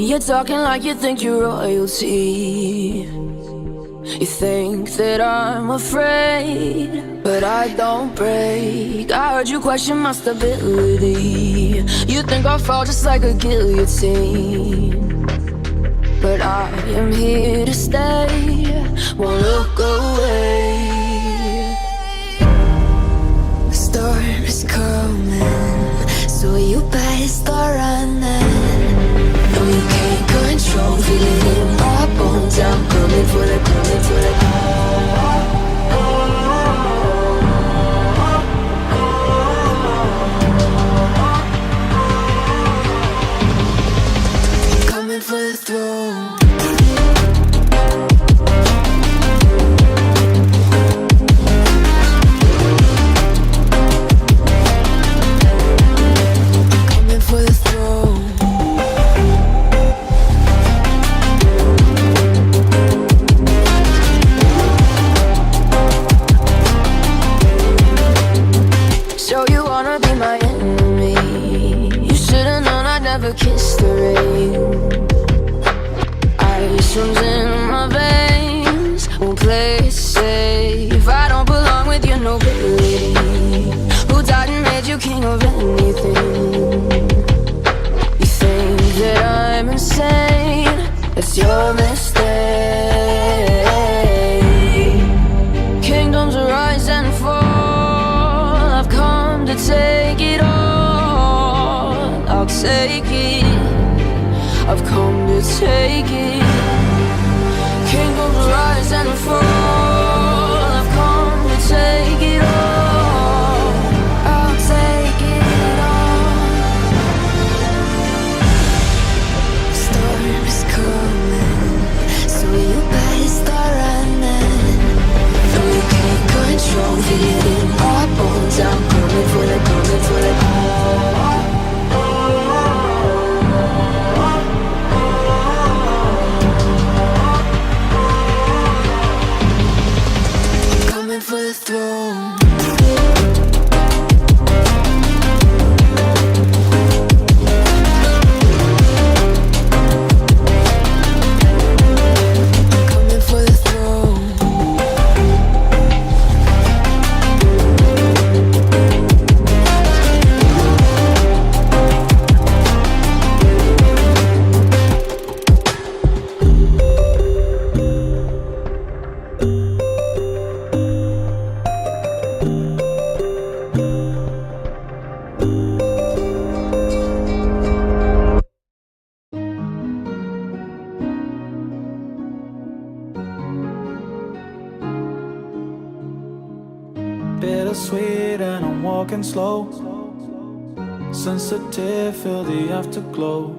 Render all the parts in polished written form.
You're talking like you think you're royalty. You think that I'm afraid, but I don't break. I heard you question my stability. You think I'll fall just like a guillotine, but I am here to stay, won't look away. The storm is coming, so you better start running. No, you can't control, feel it in my bones. I'm coming for the, coming for the. Coming for the throne. Kiss the rain. Ice runs in my veins, won't play it safe. I don't belong with your nobility. Who died and made you king of anything? You think that I'm insane? That's your mistake. Kingdoms rise and fall, I've come to take it all. I'll take it, I've come to take it. Kingdoms rise and fall, I've come to take it all. I'll take it all. Storm is coming, so you better start running. No, you can't control, feel it in my bones. I'm coming for the, coming for the. For the throne. Bittersweet and I'm walking slow, sensitive, feel the afterglow.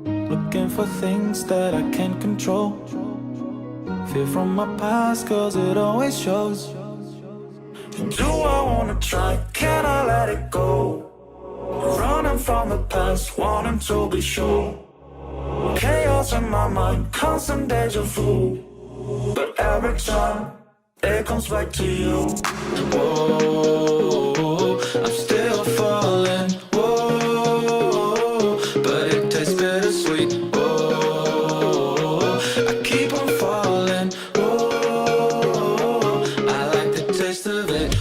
Looking for things that I can't control. Fear from my past cause it always shows. Do I wanna try, can I let it go? Running from the past, wanting to be sure. Chaos in my mind, constant deja vu. But every time it comes back to you. Whoa, I'm still falling. Whoa, but it tastes bittersweet. Whoa, I keep on falling. Whoa, I like the taste of it.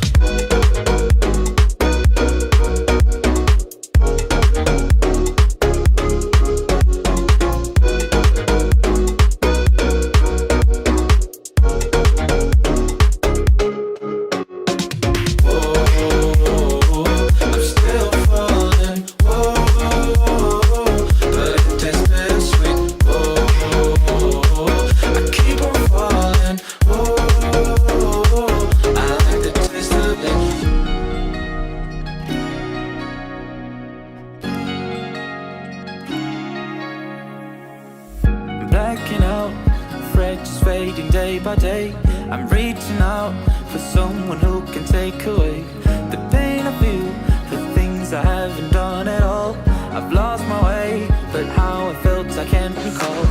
Blacking out, afraid just fading day by day. I'm reaching out for someone who can take away the pain I feel, the things I haven't done at all. I've lost my way, but how I felt I can't recall.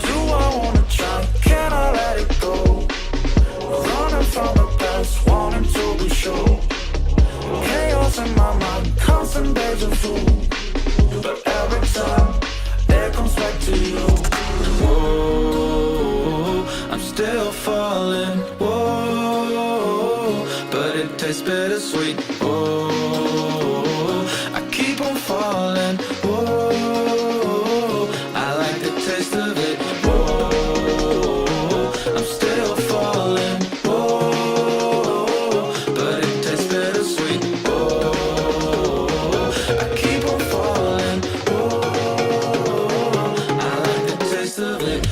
Do I wanna try, can I let it go? Running from the past, wanting to be sure. Chaos in my mind, constant deja vu. But every time it comes back tastes bittersweet. Oh, I keep on falling. Oh, I like the taste of it. Oh, I'm still falling. Oh, but it tastes bittersweet. Oh, I keep on falling. Oh, I like the taste of it.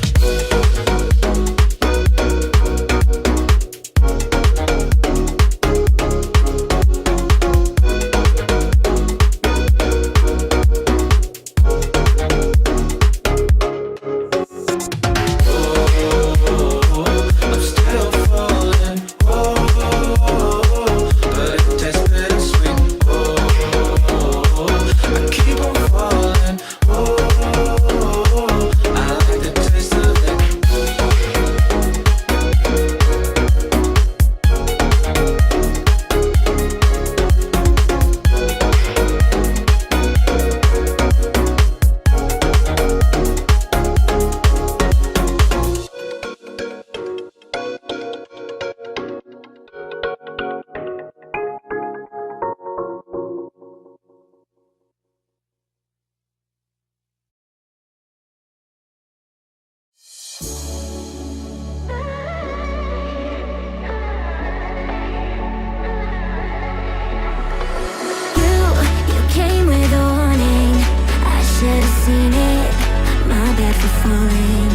You came with a warning. I should have seen it. My bad for falling.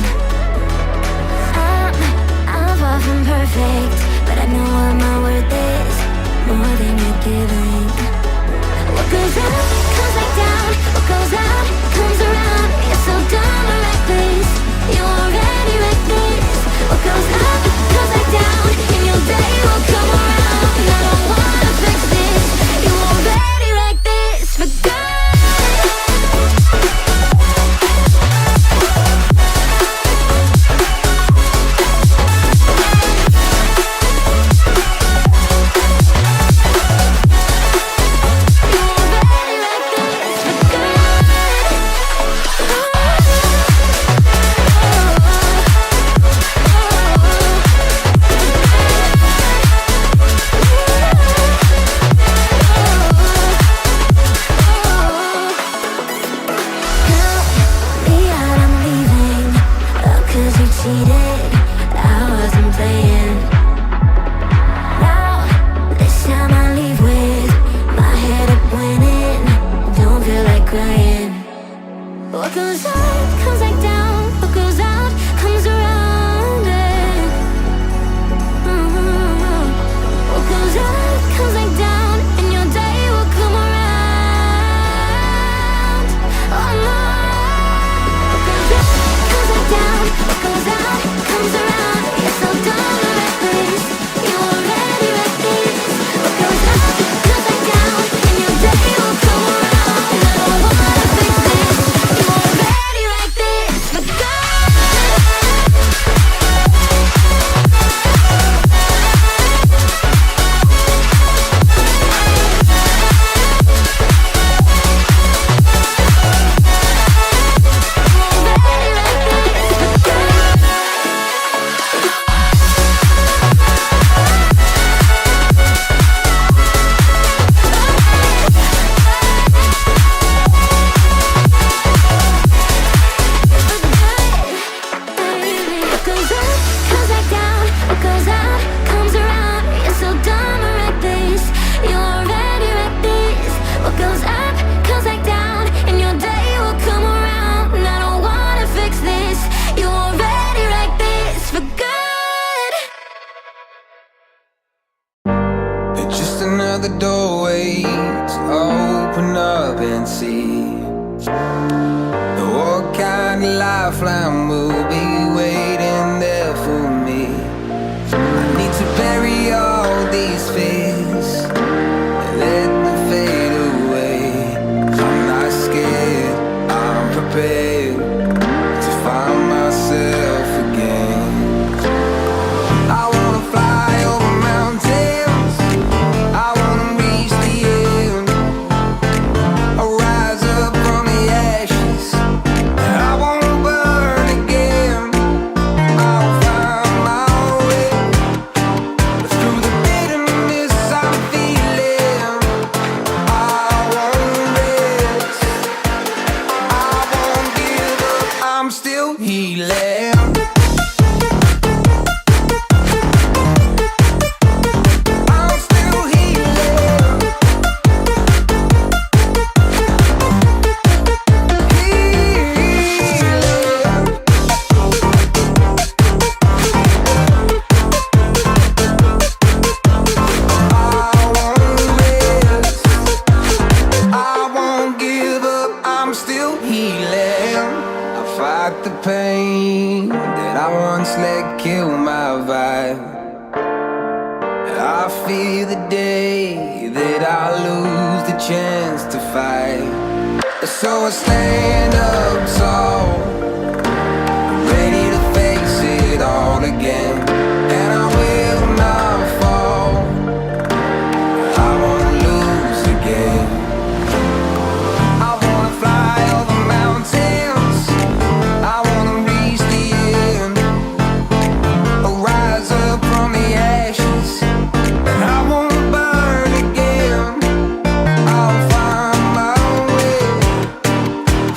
I'm far from perfect, but I know what my worth is. More than you're giving. What goes up comes back down. What goes out comes around. You're so dumb or reckless. You already reckless. What goes up comes back down, and your day will come around. And I don't wanna fix this. You already like this for good. What goes up comes back down. What goes out comes around. What goes up comes back down, and your day will come around. Oh no. What goes up comes back down. What goes out comes around. You're so dumb and reckless. You already reckless. What goes up comes back down, and your day will come around. And I don't wanna fix this. You already like this for good. What goes up comes back down. What goes out comes around. You're so dumb and reckless. You already reckless. What goes up comes back down, and your day will come around. And I don't wanna fix this. You already like this for good. It's just another doorway to open up and see what kind of lifeline will be waiting there for me. I need to bury all these fears and let them fade away. I'm not scared, I'm prepared to find myself again. I wanna fly over mountains, I wanna reach the end. I'll rise up from the ashes, I wanna burn again. healing. I'm still healing. The pain that I once let kill my vibe, I fear the day that I lose the chance to fight. So I stand up tall, ready to face it all again, and I will not fall. I won't lose again. I wanna fly over mountains, I wanna reach the end, rise up from the ashes, and I won't burn again. I'll find my way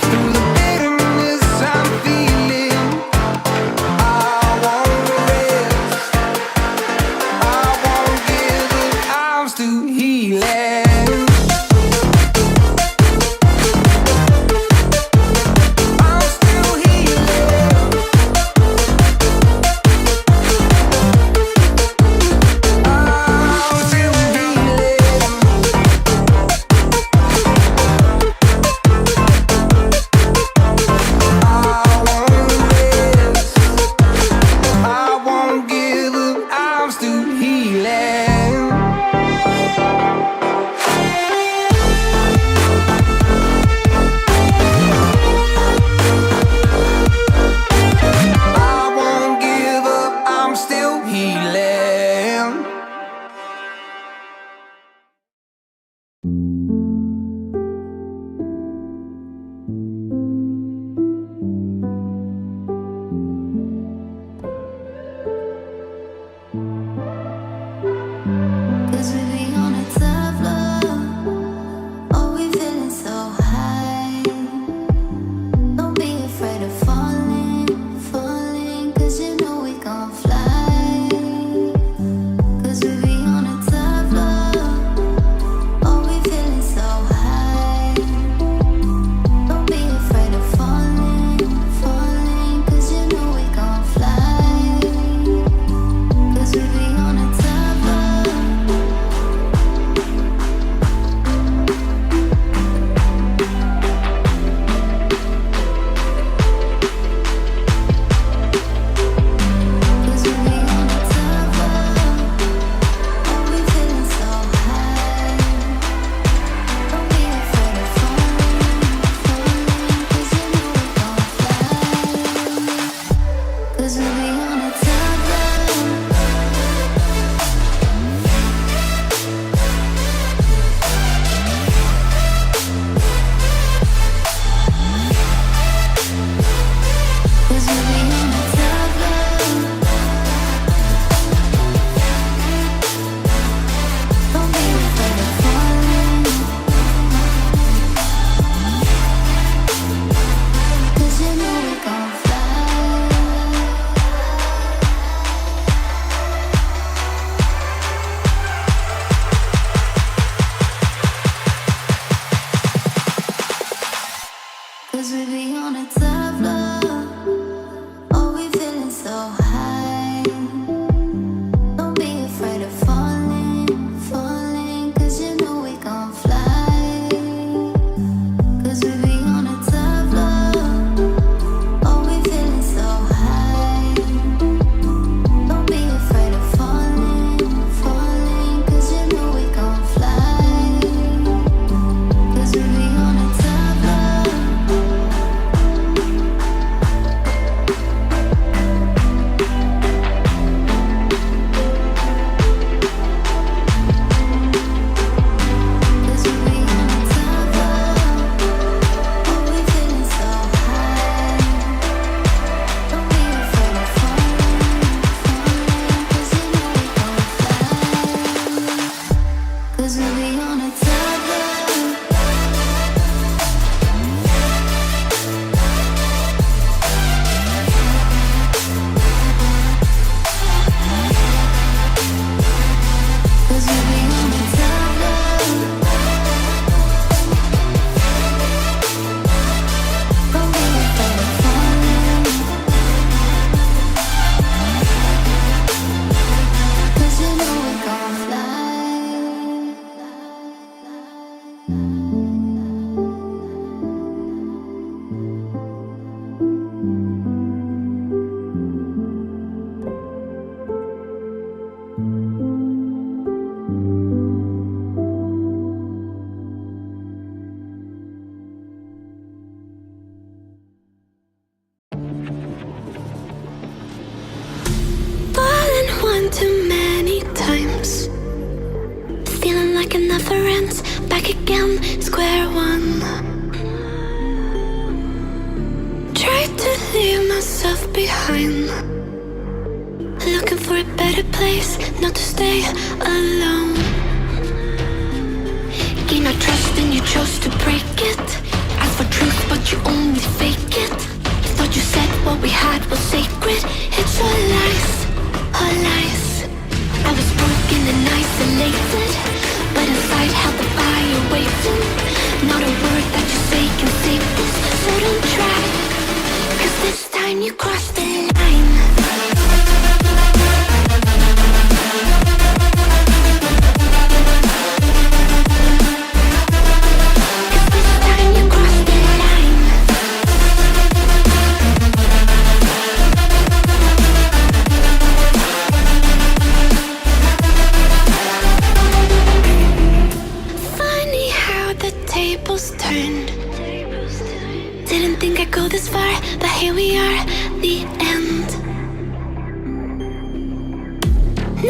through the bitterness I'm feeling. I won't rest, I won't give up, I'm still healing. too many times, feeling like it never ends. Back again, square one. Tried to leave myself behind, looking for a better place, not to stay alone. Gain our trust and you chose to break it. Ask for truth but you only fake it. Thought you said what we had was sacred. It's all lies, all lies. I was broken and isolated, but inside held the fire waiting. Not a word that you say can save this, so don't try, 'cause this time you crossed the line. Didn't think I'd go this far, but here we are, the end.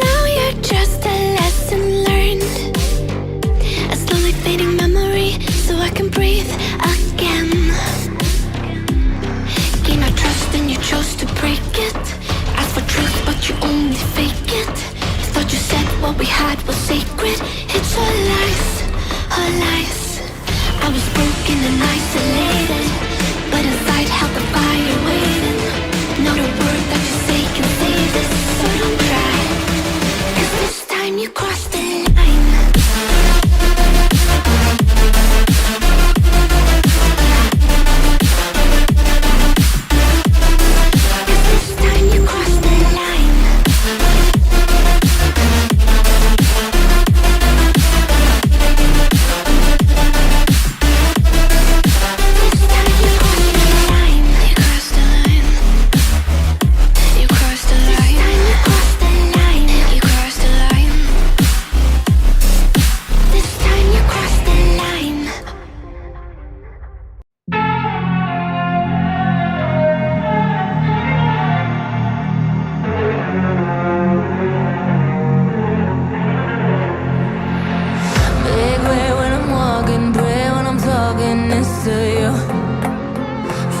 Now you're just a lesson learned, a slowly fading memory, so I can breathe again. Gain our trust and you chose to break it. Ask for truth but you only fake it. Thought you said what we had was sacred. It's all lies, all lies. I was broken and isolated, but inside held the fire waiting. Not a word that you say can save this, so don't try, 'cause this time you crossed the line.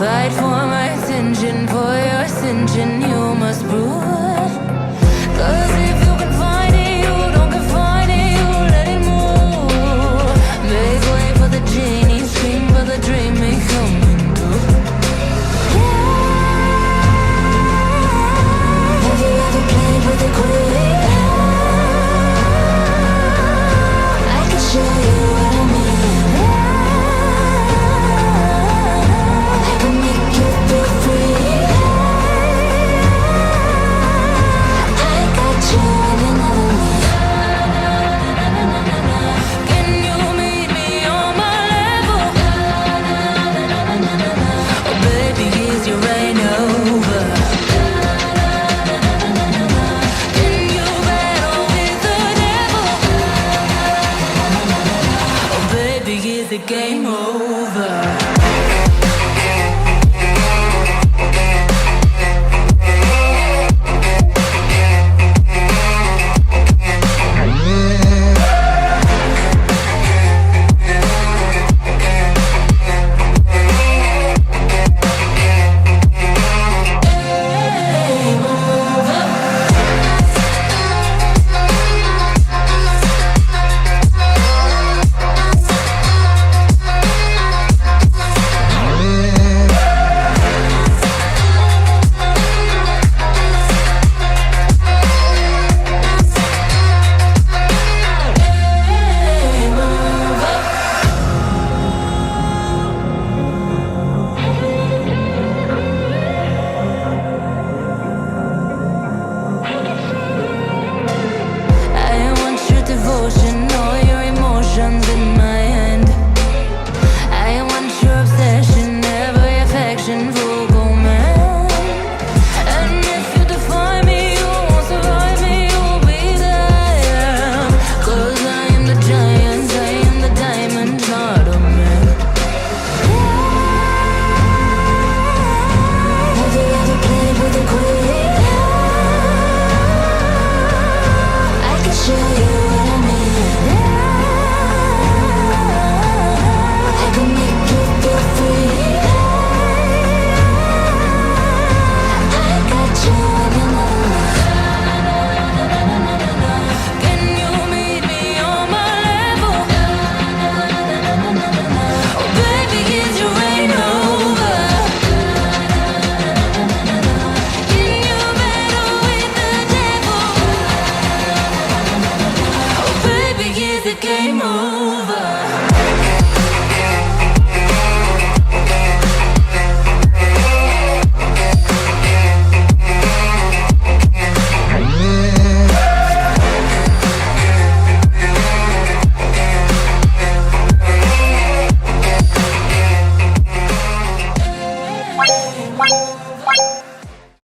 Fight for my attention, for your ascension.